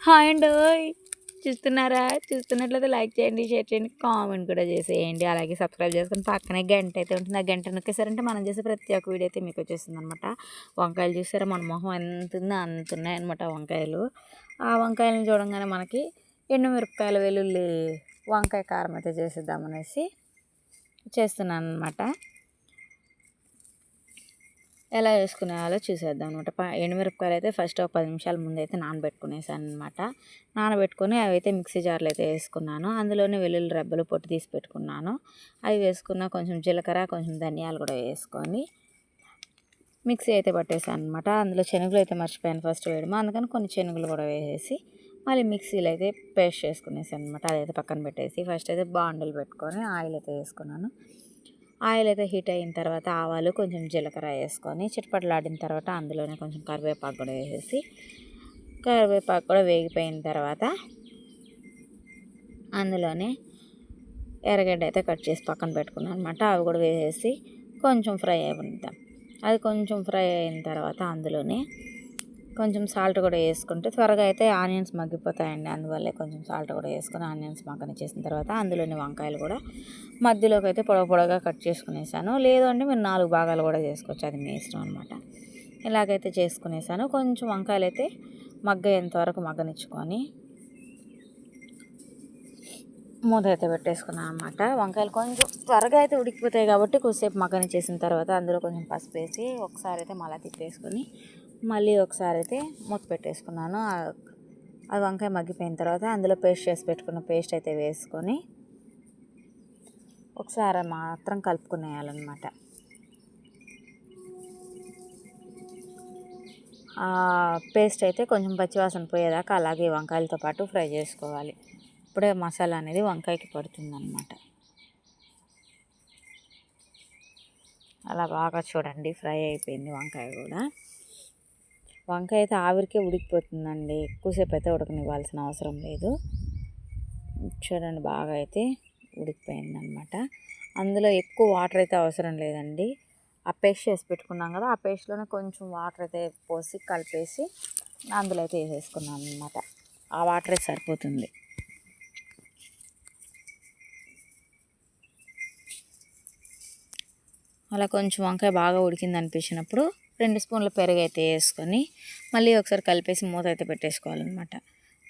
Hi అండోయ్! చూస్తున్నారా? చూస్తున్నట్లయితే like చేయండి, షేర్ చేయండి, కామెంట్ కూడా చేసేయండి. అలాగే సబ్స్క్రైబ్ చేసుకొని పక్కనే గంట అయితే ఉంటుంది. ఆ గంట నొక్కేసారంటే మనం చేసే ప్రతి ఒక్క వీడియో అయితే మీకు వచ్చేస్తుందనమాట. వంకాయలు చూసారా మన మొహం ఎంత ఉందో అంత ఉన్నాయన్నమాట వంకాయలు. ఆ వంకాయలను చూడంగానే మనకి ఎండుమిరపకాయల వెల్లుల్లి వంకాయ కారం అయితే చేసేద్దామనేసి చేస్తున్నాను అనమాట. ఎలా వేసుకునేయాలో చూసేద్దాం అనమాట. ఎండుమిరపకాయలు అయితే ఫస్ట్ ఒక 10 నిమిషాల ముందు అయితే నానబెట్టుకునేసాను అనమాట. నానబెట్టుకొని అవి అయితే మిక్సీ జార్లో అయితే వేసుకున్నాను. అందులోనే వెల్లుల్లి రెబ్బలు పొట్టు తీసి పెట్టుకున్నాను. అవి వేసుకున్న కొంచెం జీలకర్ర, కొంచెం ధనియాలు కూడా వేసుకొని మిక్సీ అయితే పట్టేసాను అనమాట. అందులో శనగలు అయితే మర్చిపోయాను ఫస్ట్ వేయడం, అందుకని కొన్ని శనగలు కూడా వేసేసి మళ్ళీ మిక్సీలో అయితే పేస్ట్ చేసుకునేసాను అనమాట. అదైతే పక్కన పెట్టేసి ఫస్ట్ అయితే బాండిల్ పెట్టుకొని ఆయిల్ అయితే వేసుకున్నాను. ఆయిల్ అయితే హీట్ అయిన తర్వాత ఆవాలు, కొంచెం జీలకర్ర వేసుకొని చిటపటలాడిన తర్వాత అందులోనే కొంచెం కరివేపాకు కూడా వేసేసి కరివేపాకు కూడా వేగిపోయిన తర్వాత అందులోనే ఎర్రగడ్డ అయితే కట్ చేసి పక్కన పెట్టుకున్నాను అనమాట. అవి కూడా వేసేసి కొంచెం ఫ్రై అయిపోతాం. అది కొంచెం ఫ్రై అయిన తర్వాత అందులోనే కొంచెం సాల్ట్ కూడా వేసుకుంటే త్వరగా అయితే ఆనియన్స్ మగ్గిపోతాయండి. అందువల్లే కొంచెం సాల్ట్ కూడా వేసుకొని ఆనియన్స్ మగ్గనిచ్చేసిన తర్వాత అందులోని వంకాయలు కూడా మధ్యలోకి అయితే పొడవుగా కట్ చేసుకునేసాను. లేదు అంటే మీరు 4 భాగాలు కూడా చేసుకోవచ్చు, అది మీ ఇష్టం అనమాట. ఇలాగైతే చేసుకునేసాను. కొంచెం వంకాయలు అయితే మగ్గేంత వరకు మగ్గనిచ్చుకొని మూత అయితే పెట్టేసుకున్నాను అనమాట. వంకాయలు కొంచెం త్వరగా అయితే ఉడికిపోతాయి కాబట్టి కొద్దిసేపు మగ్గనిచ్చేసిన తర్వాత అందులో కొంచెం పసుపు వేసి ఒకసారి అయితే మళ్ళీ తిప్పేసుకొని మళ్ళీ ఒకసారి అయితే మూత పెట్టేసుకున్నాను. అది వంకాయ మగ్గిపోయిన తర్వాత అందులో పేస్ట్ చేసి పెట్టుకున్న పేస్ట్ అయితే వేసుకొని ఒకసారి మాత్రం కలుపుకునేయాలన్నమాట. ఆ పేస్ట్ అయితే కొంచెం పచ్చివాసన పోయేదాకా అలాగే వంకాయలతో పాటు ఫ్రై చేసుకోవాలి. ఇప్పుడే మసాలా అనేది వంకాయకి పడుతుందన్నమాట. అలా బాగా చూడండి ఫ్రై అయిపోయింది వంకాయ కూడా. వంకాయ అయితే ఆవిరికే ఉడికిపోతుందండి, ఎక్కువసేపు అయితే ఉడకనివ్వాల్సిన అవసరం లేదు. చూడండి బాగా అయితే ఉడికిపోయిందనమాట. అందులో ఎక్కువ వాటర్ అయితే అవసరం లేదండి. ఆ పేస్ట్ చేసి పెట్టుకున్నాం కదా, ఆ పేస్ట్లోనే కొంచెం వాటర్ అయితే పోసి కలిపేసి అందులో అయితే వేసేసుకున్నాను అనమాట. ఆ వాటరే సరిపోతుంది. అలా కొంచెం వంకాయ బాగా ఉడికింది అనిపించినప్పుడు 2 స్పూన్ల పెరుగు అయితే వేసుకొని మళ్ళీ ఒకసారి కలిపేసి మూత అయితే పెట్టేసుకోవాలన్నమాట.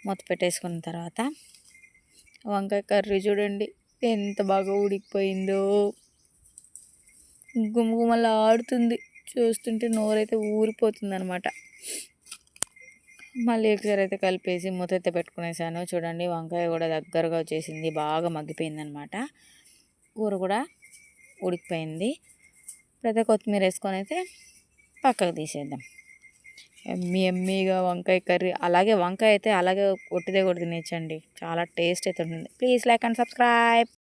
మూత పెట్టేసుకున్న తర్వాత వంకాయ కర్రీ చూడండి ఎంత బాగా ఉడికిపోయిందో, గుమగుమలా ఆడుతుంది. చూస్తుంటే నోరైతే ఊరిపోతుంది అనమాట. మళ్ళీ ఒకసారి అయితే కలిపేసి మూత అయితే పెట్టుకునేసాను. చూడండి వంకాయ కూడా దగ్గరగా వచ్చేసింది, బాగా మగ్గిపోయింది అనమాట. కూర కూడా ఉడికిపోయింది. ఇప్పుడైతే కొత్తిమీర వేసుకొని అయితే పక్కకు తీసేద్దాం. ఎమ్మీగా వంకాయ కర్రీ. అలాగే వంకాయ అయితే అలాగే ఒట్టిదే కూడా తినేయచ్చండి, చాలా టేస్ట్ అయితే ఉంటుంది. Please like and subscribe.